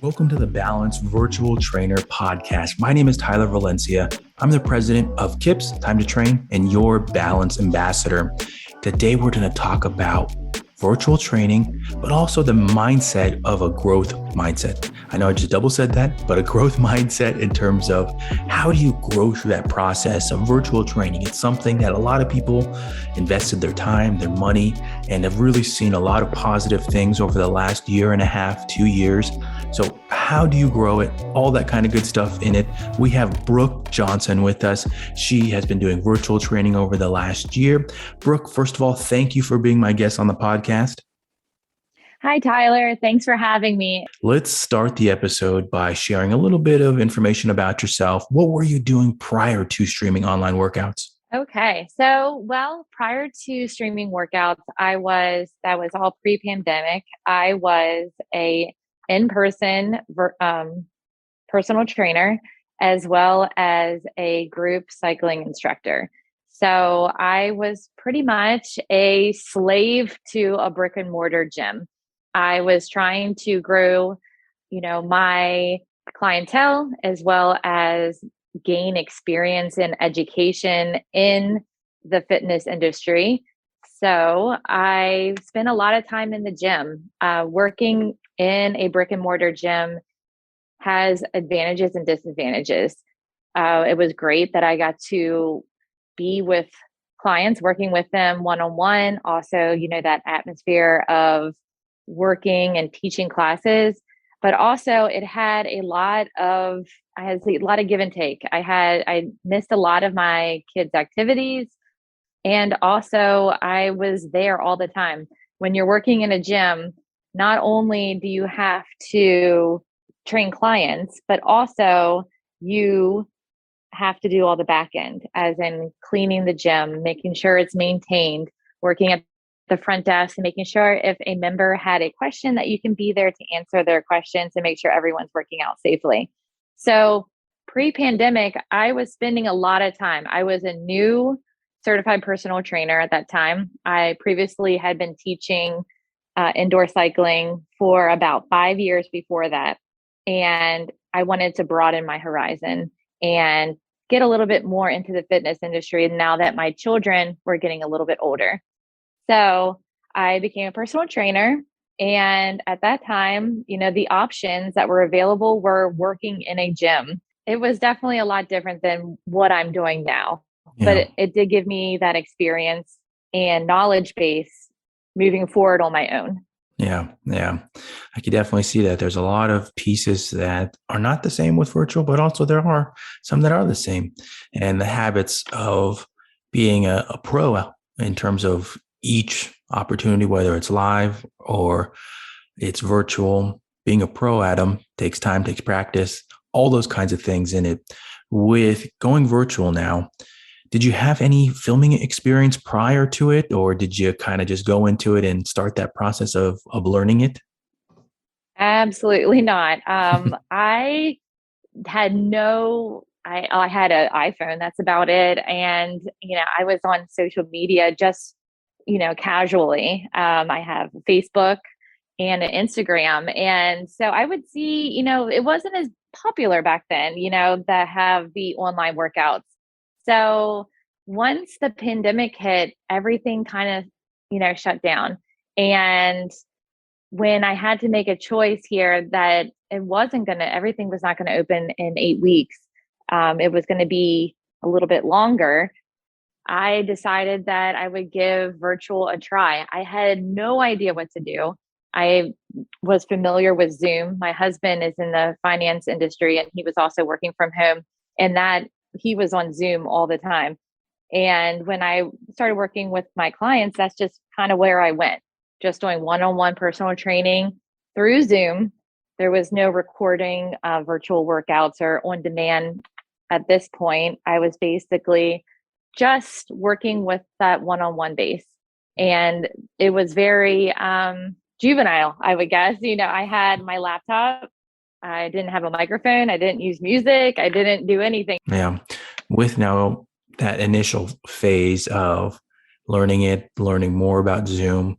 Welcome to the Balanced Virtual Trainer Podcast. My name is Tyler Valencia. I'm the president of KIPS, Time to Train, and your Balance Ambassador. Today, we're going to talk about virtual training, but also the mindset of a growth mindset. I know I just double said that, but a growth mindset in terms of how do you grow through that process of virtual training? It's something that a lot of people invested their time, their money, and have really seen a lot of positive things over the last year and a half, 2 years. So how do you grow it? All that kind of good stuff in it. We have Brooke Johnson with us. She has been doing virtual training over the last year. Brooke, first of all, thank you for being my guest on the podcast. Hi, Tyler. Thanks for having me. Let's start the episode by sharing a little bit of information about yourself. What were you doing prior to streaming online workouts? Okay. Prior to streaming workouts, that was all pre-pandemic. I was a in-person personal trainer as well as a group cycling instructor. So I was pretty much a slave to a brick and mortar gym. I was trying to grow, my clientele as well as gain experience in education in the fitness industry. So I spent a lot of time in the gym. Working in a brick and mortar gym has advantages and disadvantages. It was great that I got to be with clients, working with them one-on-one. Also, that atmosphere of working and teaching classes, but also it had a lot of give and take. I missed a lot of my kids' activities. And also I was there all the time. When you're working in a gym, not only do you have to train clients, but also you have to do all the back end, as in cleaning the gym, making sure it's maintained, working at the front desk and making sure if a member had a question that you can be there to answer their questions and make sure everyone's working out safely. So pre-pandemic, I was spending a lot of time. I was a new certified personal trainer at that time. I previously had been teaching indoor cycling for about 5 years before that. And I wanted to broaden my horizon and get a little bit more into the fitness industry now that my children were getting a little bit older. So I became a personal trainer. And at that time, the options that were available were working in a gym. It was definitely a lot different than what I'm doing now, but it did give me that experience and knowledge base moving forward on my own. Yeah. I could definitely see that. There's a lot of pieces that are not the same with virtual, but also there are some that are the same. And the habits of being a pro in terms of each opportunity, whether it's live or it's virtual, being a pro at them takes time, takes practice, all those kinds of things in it. With going virtual now, did you have any filming experience prior to it, or did you kind of just go into it and start that process of learning it? Absolutely not. I had I had an iPhone. That's about it. And, I was on social media just, casually. I have Facebook and an Instagram. And so I would see, it wasn't as popular back then, that have the online workouts. So once the pandemic hit, everything kind of, shut down. And when I had to make a choice here that everything was not going to open in 8 weeks, it was going to be a little bit longer. I decided that I would give virtual a try. I had no idea what to do. I was familiar with Zoom. My husband is in the finance industry and he was also working from home, and that he was on Zoom all the time. And when I started working with my clients, that's just kind of where I went, just doing one-on-one personal training through Zoom. There was no recording virtual workouts or on demand at this point. I was basically just working with that one-on-one base. And it was very juvenile, I would guess. I had my laptop. I didn't have a microphone. I didn't use music. I didn't do anything. Yeah. With now that initial phase of learning more about Zoom,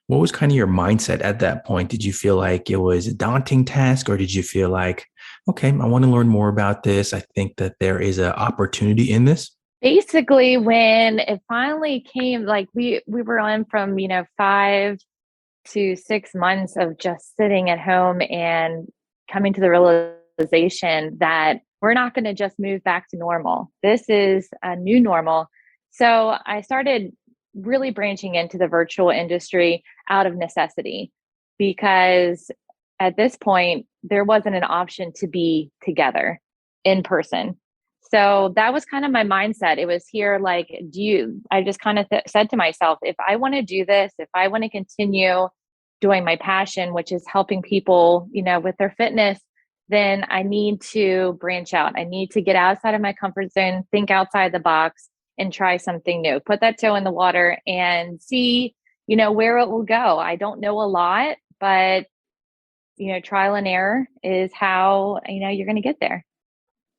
What was kind of your mindset at that point? Did you feel like it was a daunting task, or did you feel like, okay, I want to learn more about this. I think that there is an opportunity in this. Basically, when it finally came, like we were on from, 5 to 6 months of just sitting at home and coming to the realization that we're not going to just move back to normal. This is a new normal. So I started really branching into the virtual industry out of necessity because at this point, there wasn't an option to be together in person. So that was kind of my mindset. It was here, like, I just kind of said to myself, if I want to do this, if I want to continue doing my passion, which is helping people, with their fitness, then I need to branch out. I need to get outside of my comfort zone, think outside the box, and try something new. Put that toe in the water and see, where it will go. I don't know a lot, but trial and error is how, you're going to get there.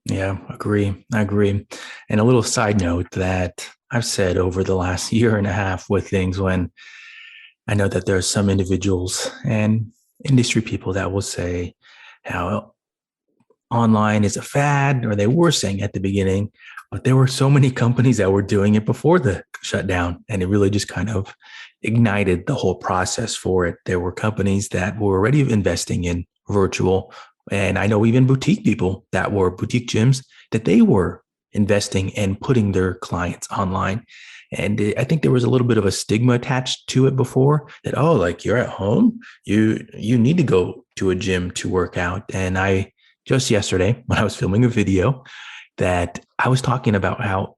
Yeah, agree. I agree. And a little side note that I've said over the last year and a half with things, when I know that there are some individuals and industry people that will say how online is a fad, or they were saying at the beginning, but there were so many companies that were doing it before the shutdown, and it really just kind of ignited the whole process for it. There were companies that were already investing in virtual, and I know even boutique people that were boutique gyms that they were investing and putting their clients online. And I think there was a little bit of a stigma attached to it before, that, oh, like, you're at home, you need to go to a gym to work out. And I just yesterday, when I was filming a video, that I was talking about how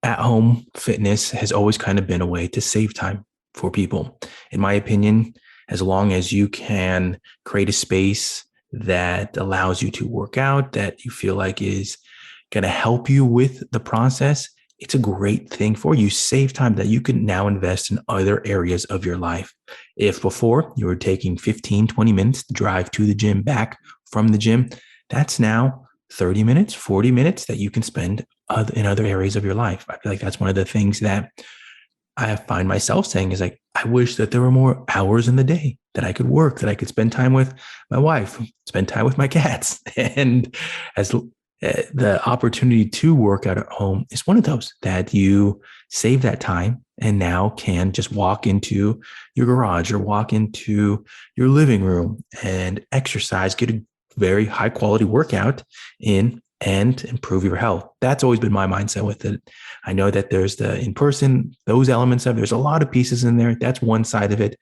at home fitness has always kind of been a way to save time for people. In my opinion, as long as you can create a space that allows you to work out, that you feel like is going to help you with the process, it's a great thing for you. Save time that you can now invest in other areas of your life. If before you were taking 15, 20 minutes to drive to the gym, back from the gym, that's now 30 minutes, 40 minutes that you can spend in other areas of your life. I feel like that's one of the things that I find myself saying is, like, I wish that there were more hours in the day that I could work, that I could spend time with my wife, spend time with my cats. And as the opportunity to work out at home is one of those that you save that time and now can just walk into your garage or walk into your living room and exercise, get a very high quality workout in, and improve your health. That's always been my mindset with it. I know that there's the in person, those elements of, there's a lot of pieces in there. That's one side of it.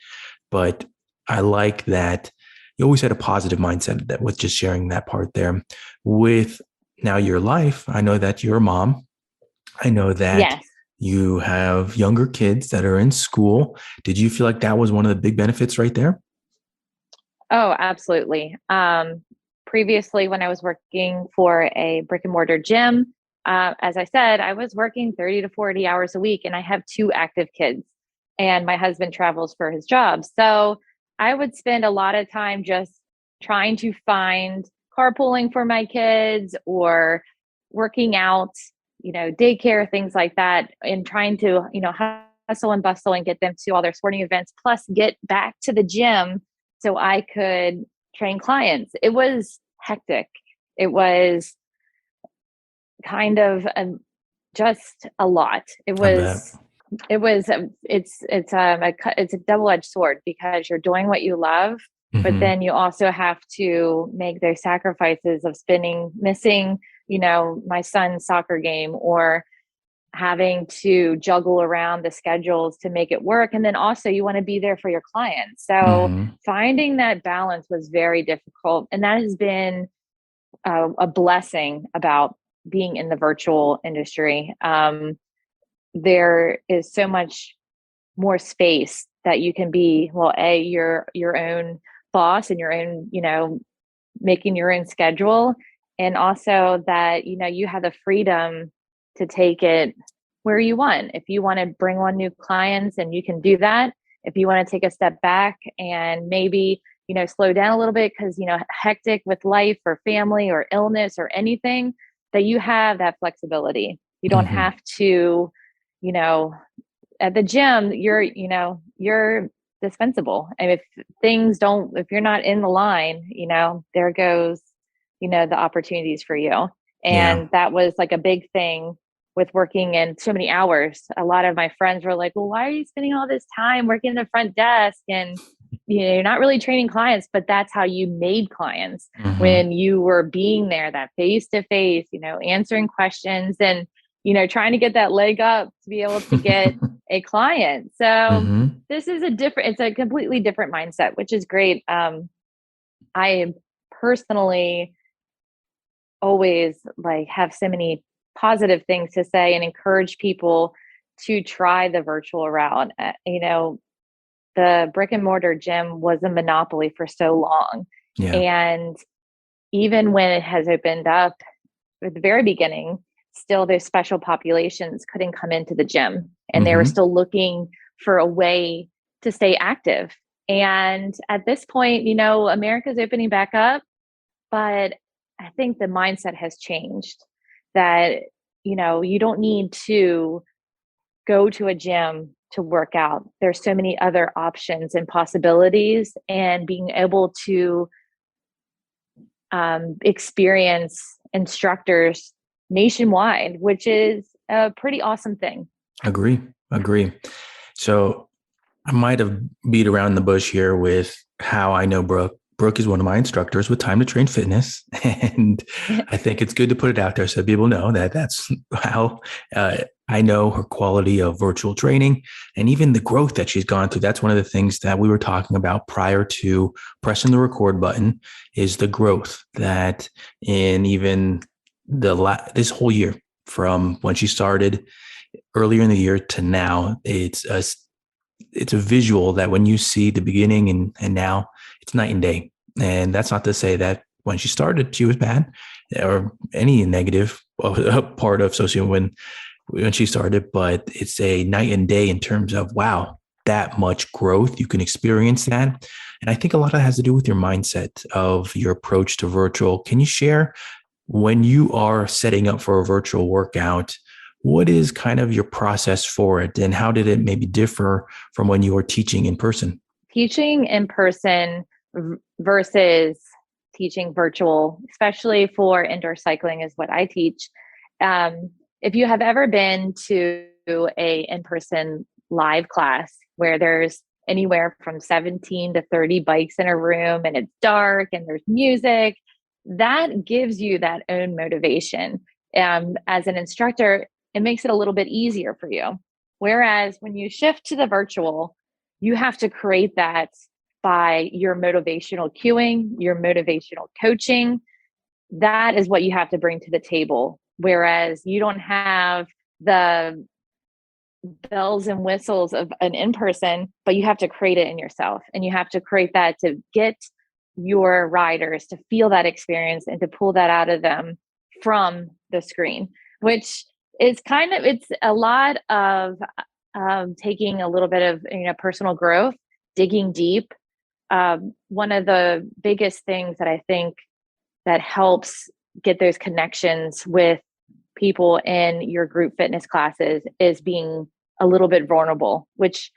But I like that you always had a positive mindset, that with just sharing that part there. With now your life, I know that you're a mom. I know that Yes. you have younger kids that are in school. Did you feel like that was one of the big benefits right there? Oh, absolutely. Previously, when I was working for a brick and mortar gym, as I said, I was working 30 to 40 hours a week, and I have two active kids, and my husband travels for his job. So I would spend a lot of time just trying to find carpooling for my kids or working out, daycare, things like that, and trying to, hustle and bustle and get them to all their sporting events, plus get back to the gym so I could train clients. It was hectic. It was kind of just a lot. It I bet. was it was it's a double-edged sword because you're doing what you love, but Mm-hmm. then you also have to make those sacrifices of missing, my son's soccer game, or having to juggle around the schedules to make it work. And then also you want to be there for your clients. So Mm-hmm. finding that balance was very difficult. And that has been a blessing about being in the virtual industry. There is so much more space that you can be, well, your own boss and your own, making your own schedule. And also that, you have the freedom to take it where you want. If you want to bring on new clients, and you can do that. If you want to take a step back and maybe, slow down a little bit because, hectic with life or family or illness or anything, that you have that flexibility. You don't Mm-hmm. have to, at the gym, you're dispensable. And if you're not in the line, there goes, the opportunities for you. Yeah. And that was like a big thing with working in so many hours. A lot of my friends were like, well, why are you spending all this time working the front desk? And, you're not really training clients, but that's how you made clients Hmm. when you were being there, that face to face, answering questions and, trying to get that leg up to be able to get a client. So Hmm. it's a completely different mindset, which is great. I personally always like have so many positive things to say and encourage people to try the virtual route. The brick and mortar gym was a monopoly for so long. Yeah. And even when it has opened up at the very beginning, still those special populations couldn't come into the gym and they were Hmm. still looking for a way to stay active. And at this point, America's opening back up, but I think the mindset has changed that, you don't need to go to a gym to work out. There's so many other options and possibilities, and being able to experience instructors nationwide, which is a pretty awesome thing. Agree. Agree. So I might have beat around the bush here with how I know Brooke. Brooke is one of my instructors with Time to Train Fitness. And I think it's good to put it out there so people know that that's how I know her quality of virtual training and even the growth that she's gone through. That's one of the things that we were talking about prior to pressing the record button is the growth that in even this whole year from when she started earlier in the year to now, it's a visual that when you see the beginning and now it's night and day. And that's not to say that when she started, she was bad or any negative part of socio when she started, but it's a night and day in terms of, wow, that much growth. You can experience that. And I think a lot of that has to do with your mindset of your approach to virtual. Can you share when you are setting up for a virtual workout, what is kind of your process for it and how did it maybe differ from when you were teaching in person? Teaching in person versus teaching virtual, especially for indoor cycling, is what I teach. If you have ever been to a in-person live class where there's anywhere from 17 to 30 bikes in a room and it's dark and there's music, that gives you that own motivation. As an instructor, it makes it a little bit easier for you. Whereas when you shift to the virtual, you have to create that by your motivational cueing, your motivational coaching. That is what you have to bring to the table. Whereas you don't have the bells and whistles of an in person, but you have to create it in yourself. And you have to create that to get your riders to feel that experience and to pull that out of them from the screen, which is it's a lot of taking a little bit of personal growth, digging deep. One of the biggest things that I think that helps get those connections with people in your group fitness classes is being a little bit vulnerable, which,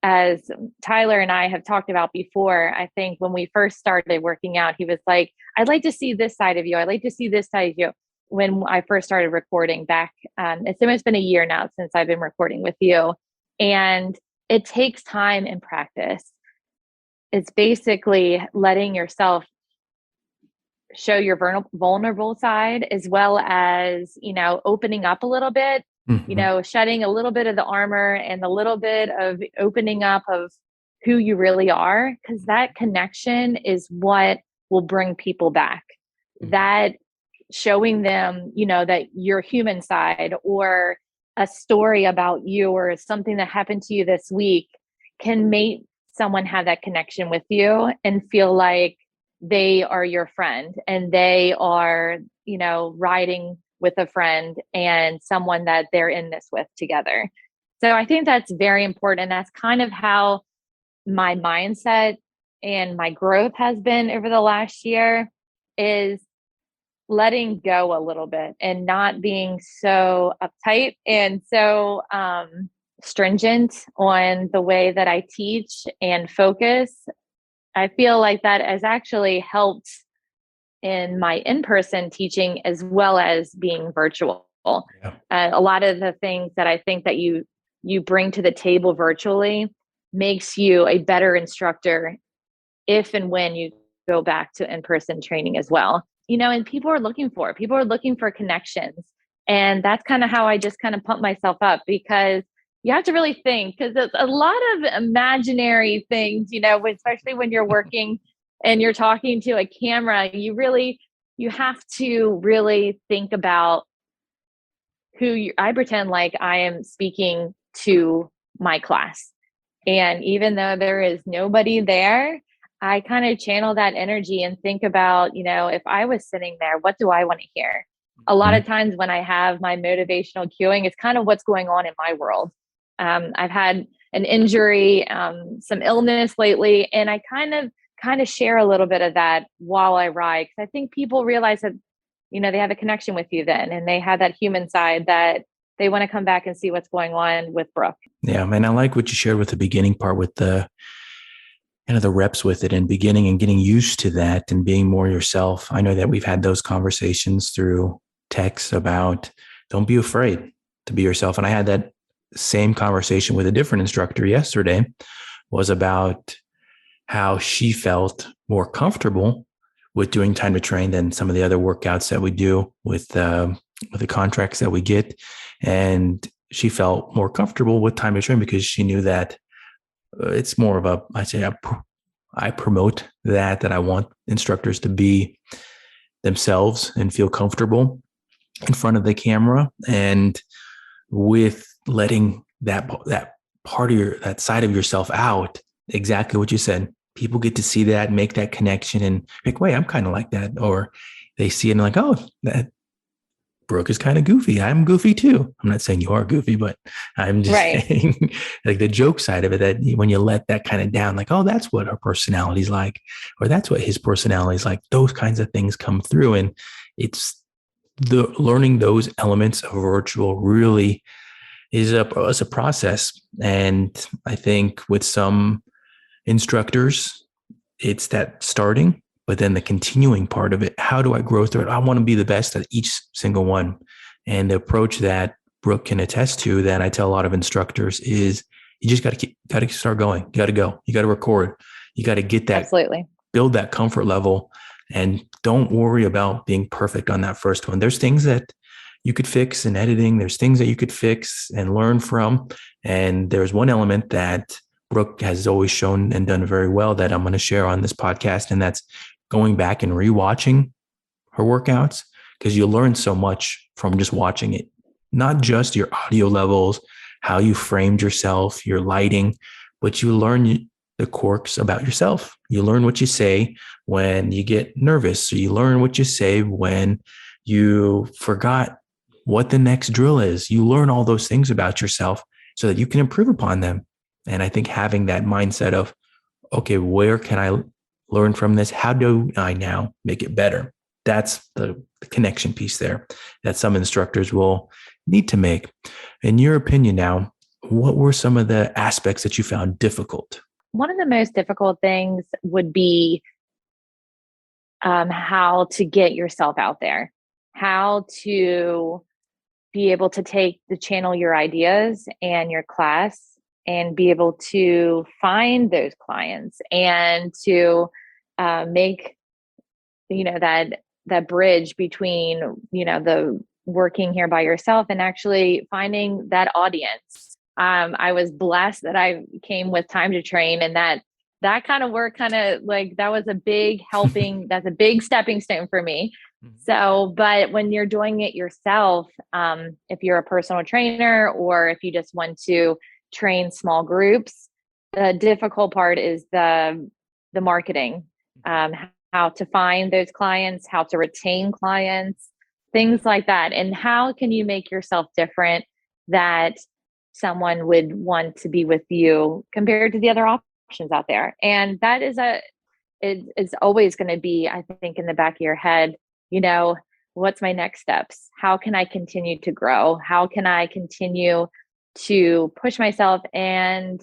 as Tyler and I have talked about before, I think when we first started working out, he was like, I'd like to see this side of you. I'd like to see this side of you. When I first started recording back, it's almost been a year now since I've been recording with you. And it takes time and practice. It's basically letting yourself show your vulnerable side, as well as, opening up a little bit, Mm-hmm. shedding a little bit of the armor and a little bit of opening up of who you really are. Because that connection is what will bring people back. That showing them, that your human side or a story about you or something that happened to you this week can make someone have that connection with you and feel like they are your friend and they are, riding with a friend and someone that they're in this with together. So I think that's very important. That's kind of how my mindset and my growth has been over the last year, is letting go a little bit and not being so uptight and so stringent on the way that I teach and focus, I feel like that has actually helped in my in-person teaching as well as being virtual. Yeah. A lot of the things that I think that you bring to the table virtually makes you a better instructor if and when you go back to in-person training as well. And people are looking for connections. And that's kind of how I just kind of pump myself up, because you have to really think, because it's a lot of imaginary things, especially when you're working and you're talking to a camera. You have to really think about I pretend like I am speaking to my class. And even though there is nobody there, I kind of channel that energy and think about, if I was sitting there, what do I want to hear? A lot Mhm. of times when I have my motivational cueing, it's kind of what's going on in my world. I've had an injury, some illness lately, and I kind of share a little bit of that while I ride, because I think people realize that they have a connection with you then, and they have that human side that they want to come back and see what's going on with Brooke. Yeah, man, I like what you shared with the beginning part with the reps with it and beginning and getting used to that and being more yourself. I know that we've had those conversations through text about don't be afraid to be yourself. And I had that same conversation with a different instructor yesterday, was about how she felt more comfortable with doing time to train than some of the other workouts that we do with the contracts that we get. And she felt more comfortable with time to train because she knew that it's more of I promote that I want instructors to be themselves and feel comfortable in front of the camera, and with letting that part of that side of yourself out. Exactly what you said. People get to see that, make that connection, and like, wait, I'm kind of like that. Or they see it and like, oh, that Brooke is kind of goofy. I'm goofy too. I'm not saying you are goofy, but I'm just Right. saying like the joke side of it, that when you let that kind of down, like, oh, that's what her personality's like, or that's what his personality is like. Those kinds of things come through. And it's the learning those elements of virtual really is a process. And I think with some instructors, it's that starting, but then the continuing part of it. How do I grow through it? I want to be the best at each single one. And the approach that Brooke can attest to, that I tell a lot of instructors, is you just got to start going. You got to go. You got to record. You got to get that, Absolutely. build that comfort level, and don't worry about being perfect on that first one. There's things that you could fix in editing. There's things that you could fix and learn from. And there's one element that Brooke has always shown and done very well that I'm going to share on this podcast. And that's going back and rewatching her workouts, because you learn so much from just watching it, not just your audio levels, how you framed yourself, your lighting, but you learn the quirks about yourself. You learn what you say when you get nervous. So you learn what you say when you forgot what the next drill is. You learn all those things about yourself so that you can improve upon them. And I think having that mindset of, okay, where can I learn from this? How do I now make it better? That's the connection piece there that some instructors will need to make. In your opinion now, what were some of the aspects that you found difficult? One of the most difficult things would be how to get yourself out there, how to be able to channel your ideas and your class and be able to find those clients and to make that bridge between the working here by yourself and actually finding that audience. I was blessed that I came with Time to Train, and that kind of work, kind of like, that was a big helping, that's a big stepping stone for me. So, but when you're doing it yourself, if you're a personal trainer or if you just want to train small groups, the difficult part is the marketing, how to find those clients, how to retain clients, things like that. And how can you make yourself different that someone would want to be with you compared to the other options out there? And that is it's always going to be, I think, in the back of your head, what's my next steps? How can I continue to grow? How can I continue to push myself and,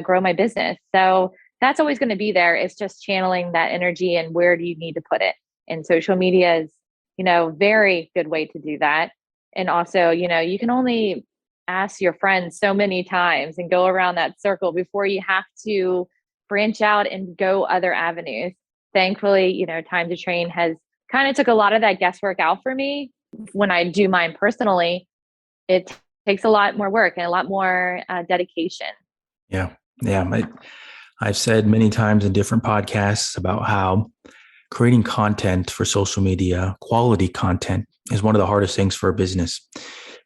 grow my business. So that's always going to be there. It's just channeling that energy and where do you need to put it. And social media is, very good way to do that. And also, you can only ask your friends so many times and go around that circle before you have to branch out and go other avenues. Thankfully, Time to Train has kind of took a lot of that guesswork out for me. When I do mine personally, it takes a lot more work and a lot more dedication. Yeah. Yeah. I've said many times in different podcasts about how creating content for social media, quality content, is one of the hardest things for a business.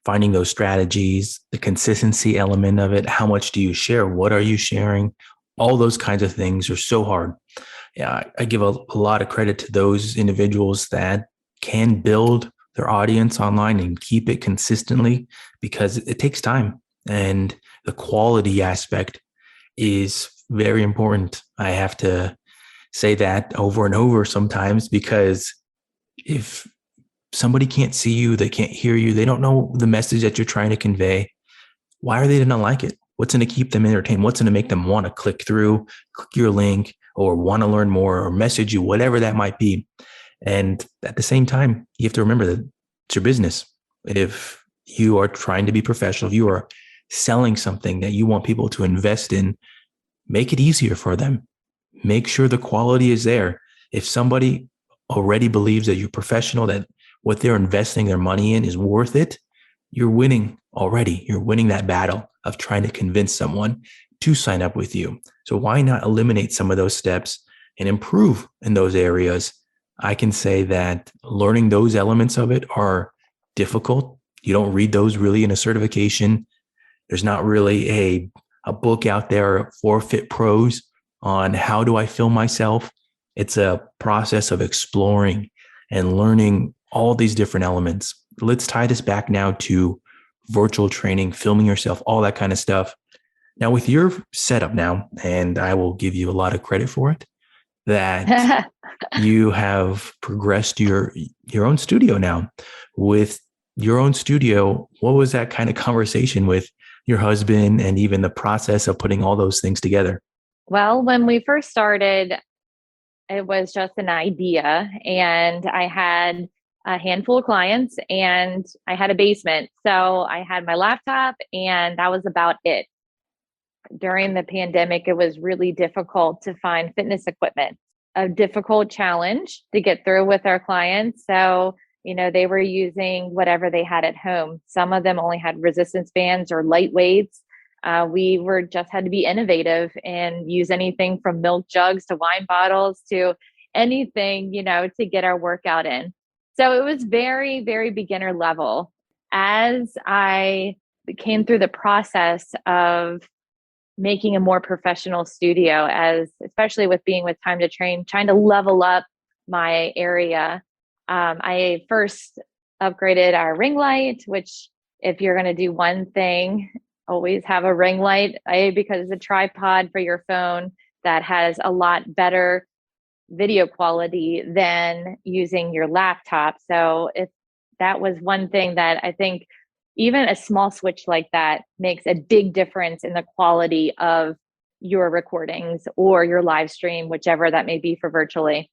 Finding those strategies, the consistency element of it, how much do you share? What are you sharing? All those kinds of things are so hard. Yeah, I give a lot of credit to those individuals that can build their audience online and keep it consistently, because it takes time, and the quality aspect is very important. I have to say that over and over sometimes, because if somebody can't see you, they can't hear you, they don't know the message that you're trying to convey, why are they going to like it? What's going to keep them entertained? What's going to make them want to click through, click your link, or want to learn more, or message you, whatever that might be? And at the same time, you have to remember that it's your business. If you are trying to be professional, if you are selling something that you want people to invest in, make it easier for them. Make sure the quality is there. If somebody already believes that you're professional, that what they're investing their money in is worth it, you're winning already. You're winning that battle of trying to convince someone to sign up with you. So why not eliminate some of those steps and improve in those areas? I can say that learning those elements of it are difficult. You don't read those really in a certification. There's not really a book out there for Fit Pros on how do I film myself. It's a process of exploring and learning all these different elements. Let's tie this back now to virtual training, filming yourself, all that kind of stuff. Now, with your setup now, and I will give you a lot of credit for it, that you have progressed your own studio now. With your own studio, what was that kind of conversation with your husband, and even the process of putting all those things together? Well, when we first started, it was just an idea, and I had a handful of clients and I had a basement. So I had my laptop and that was about it. During the pandemic, it was really difficult to find fitness equipment, a difficult challenge to get through with our clients. So, they were using whatever they had at home. Some of them only had resistance bands or light weights. We were just had to be innovative and use anything from milk jugs to wine bottles to anything, to get our workout in. So it was very, very beginner level. As I came through the process of making a more professional studio, especially with being with Time to Train, trying to level up my area, I first upgraded our ring light, which if you're going to do one thing, always have a ring light, because it's a tripod for your phone that has a lot better video quality than using your laptop. So if that was one thing that I think even a small switch like that makes a big difference in the quality of your recordings or your live stream, whichever that may be for virtually.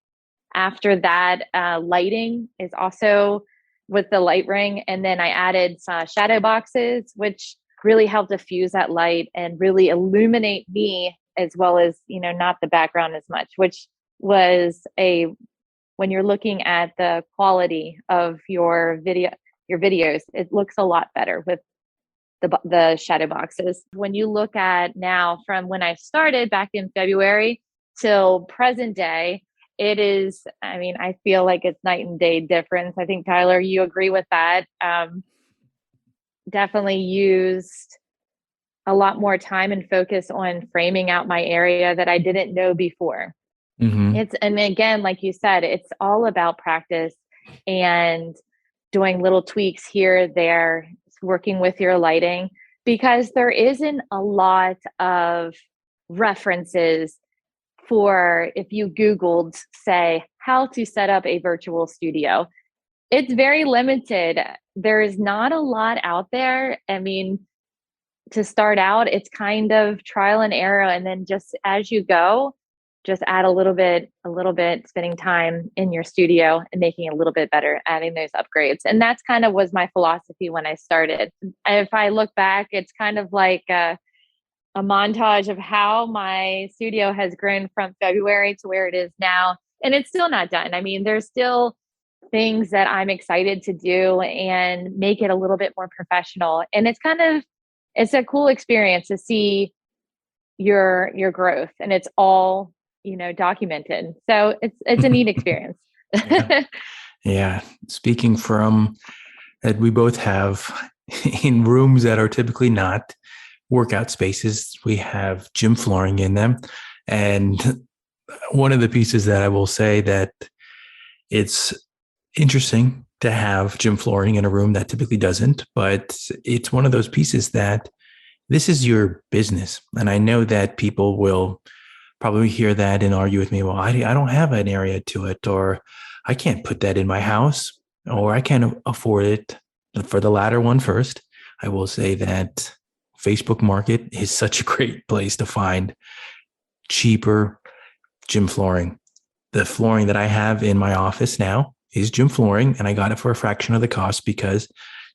After that, lighting is also with the light ring. And then I added shadow boxes, which really helped diffuse that light and really illuminate me, as well as, not the background as much, which was when you're looking at the quality of your videos, it looks a lot better with the shadow boxes. When you look at now, from when I started back in February till present day, it is, I feel like it's night and day difference. I think, Tyler, you agree with that. Definitely used a lot more time and focus on framing out my area that I didn't know before. Mm-hmm. And again, like you said, it's all about practice and doing little tweaks here, there, working with your lighting, because there isn't a lot of references for if you Googled, say, how to set up a virtual studio. It's very limited. There's not a lot out there. to start out, it's kind of trial and error. And then just as you go, just add a little bit, spending time in your studio and making it a little bit better, adding those upgrades. And that's kind of was my philosophy when I started. If I look back, it's kind of like a montage of how my studio has grown from February to where it is now. And it's still not done. I mean, there's still things that I'm excited to do and make it a little bit more professional. And it's a cool experience to see your growth, and it's all, documented. So it's a neat experience. Yeah. Yeah. Speaking from that, we both have in rooms that are typically not workout spaces, we have gym flooring in them. And one of the pieces that I will say that it's interesting to have gym flooring in a room that typically doesn't, but it's one of those pieces that this is your business. And I know that people will probably hear that and argue with me, well, I don't have an area to it, or I can't put that in my house, or I can't afford it. For the latter one first, I will say that Facebook Market is such a great place to find cheaper gym flooring. The flooring that I have in my office now is gym flooring, and I got it for a fraction of the cost because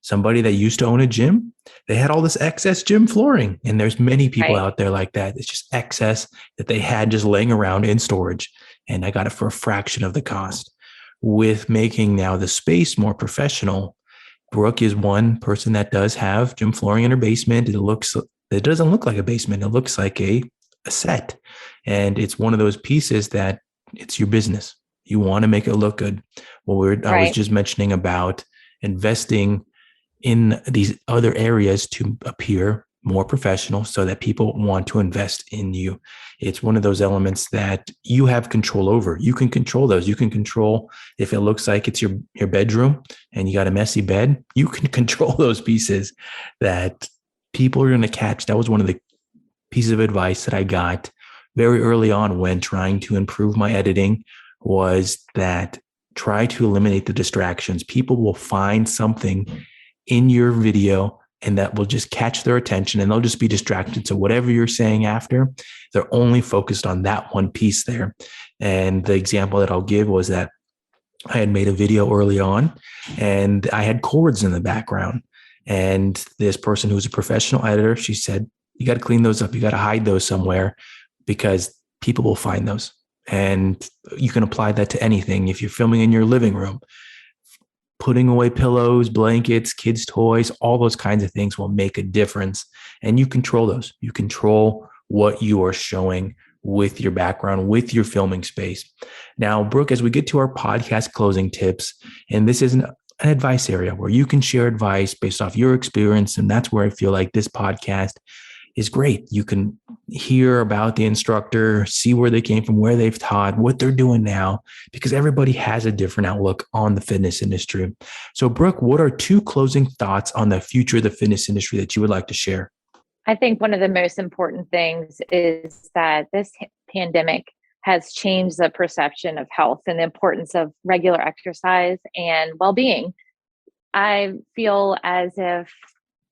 somebody that used to own a gym, they had all this excess gym flooring. And there's many people out there like that. It's just excess that they had just laying around in storage. And I got it for a fraction of the cost. With making now the space more professional, Brooke is one person that does have gym flooring in her basement. It doesn't look like a basement. It looks like a set. And it's one of those pieces that it's your business. You want to make it look good. Well, I was just mentioning about investing in these other areas to appear more professional so that people want to invest in you. It's one of those elements that you have control over. You can control those. You can control if it looks like it's your bedroom and you got a messy bed, you can control those pieces that people are going to catch. That was one of the pieces of advice that I got very early on when trying to improve my editing, was that try to eliminate the distractions. People will find something in your video and that will just catch their attention and they'll just be distracted. So whatever you're saying after, they're only focused on that one piece there. And the example that I'll give was that I had made a video early on and I had chords in the background. And this person who's a professional editor, she said, you got to clean those up. You got to hide those somewhere because people will find those. And you can apply that to anything. If you're filming in your living room, putting away pillows, blankets, kids' toys, all those kinds of things will make a difference. And you control those. You control what you are showing with your background, with your filming space. Now, Brooke, as we get to our podcast closing tips, and this is an advice area where you can share advice based off your experience. And that's where I feel like this podcast is great. You can hear about the instructor, see where they came from, where they've taught, what they're doing now, because everybody has a different outlook on the fitness industry. So, Brooke, what are 2 closing thoughts on the future of the fitness industry that you would like to share? I think one of the most important things is that this pandemic has changed the perception of health and the importance of regular exercise and well-being. I feel as if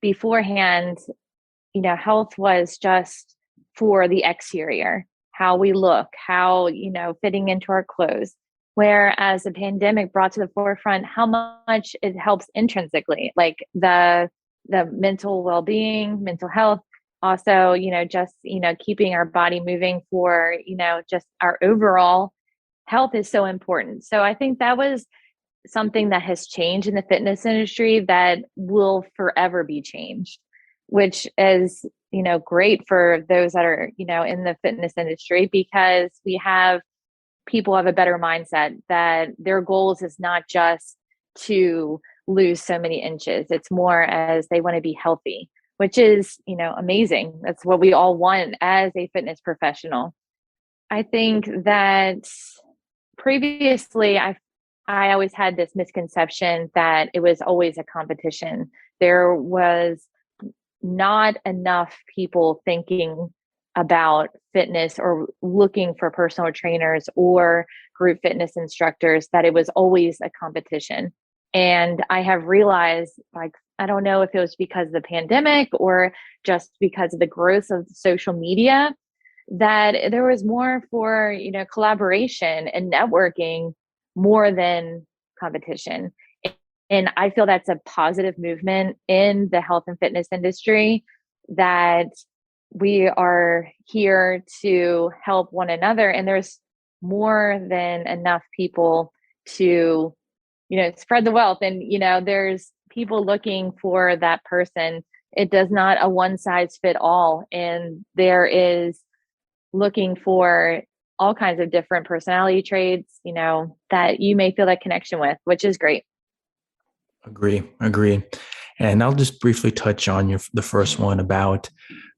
beforehand, health was just for the exterior, how we look, how, fitting into our clothes. Whereas the pandemic brought to the forefront how much it helps intrinsically, like the mental well-being, mental health, also, just, keeping our body moving for, just our overall health is so important. So I think that was something that has changed in the fitness industry that will forever be changed, which is, great for those that are, in the fitness industry, because people have a better mindset that their goals is not just to lose so many inches. It's more as they want to be healthy, which is, amazing. That's what we all want as a fitness professional. I think that previously I always had this misconception that it was always a competition. There was not enough people thinking about fitness or looking for personal trainers or group fitness instructors, that it was always a competition. And I have realized, like I don't know if it was because of the pandemic or just because of the growth of social media, that there was more for, collaboration and networking more than competition. And I feel that's a positive movement in the health and fitness industry, that we are here to help one another. And there's more than enough people to, spread the wealth. And, there's people looking for that person. It does not a one size fit all. And there is looking for all kinds of different personality traits, that you may feel that connection with, which is great. Agree. And I'll just briefly touch on the first one about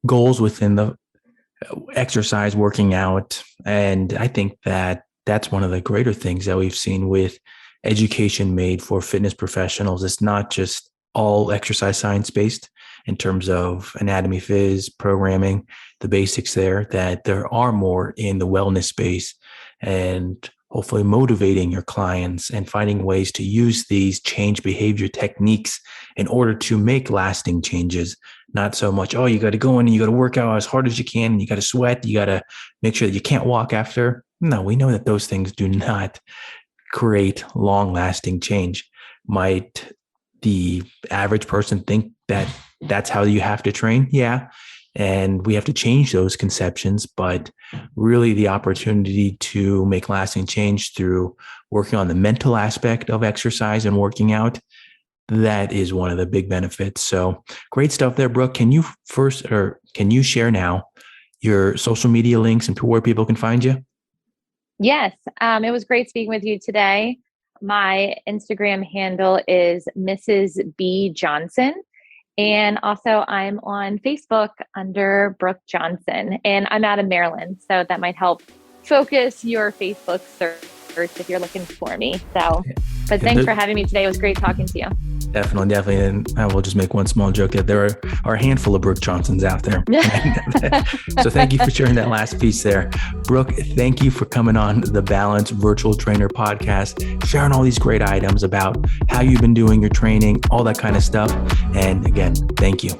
goals within the exercise, working out. And I think that that's one of the greater things that we've seen with education made for fitness professionals. It's not just all exercise science based in terms of anatomy, phys, programming, the basics there, that there are more in the wellness space, and hopefully motivating your clients and finding ways to use these change behavior techniques in order to make lasting changes. Not so much, you got to go in and you got to work out as hard as you can, and you got to sweat, you got to make sure that you can't walk after. No, we know that those things do not create long lasting change. Might the average person think that that's how you have to train? Yeah. And we have to change those conceptions, but really the opportunity to make lasting change through working on the mental aspect of exercise and working out, that is one of the big benefits. So great stuff there, Brooke. Can you share now your social media links and where people can find you? Yes. It was great speaking with you today. My Instagram handle is Mrs. B. Johnson. And also I'm on Facebook under Brooke Johnson, and I'm out of Maryland. So that might help focus your Facebook search if you're looking for me. So, but thanks for having me today. It was great talking to you. Definitely. And I will just make one small joke that there are a handful of Brooke Johnsons out there. So thank you for sharing that last piece there. Brooke, thank you for coming on the Balance Virtual Trainer podcast, sharing all these great items about how you've been doing your training, all that kind of stuff. And again, thank you.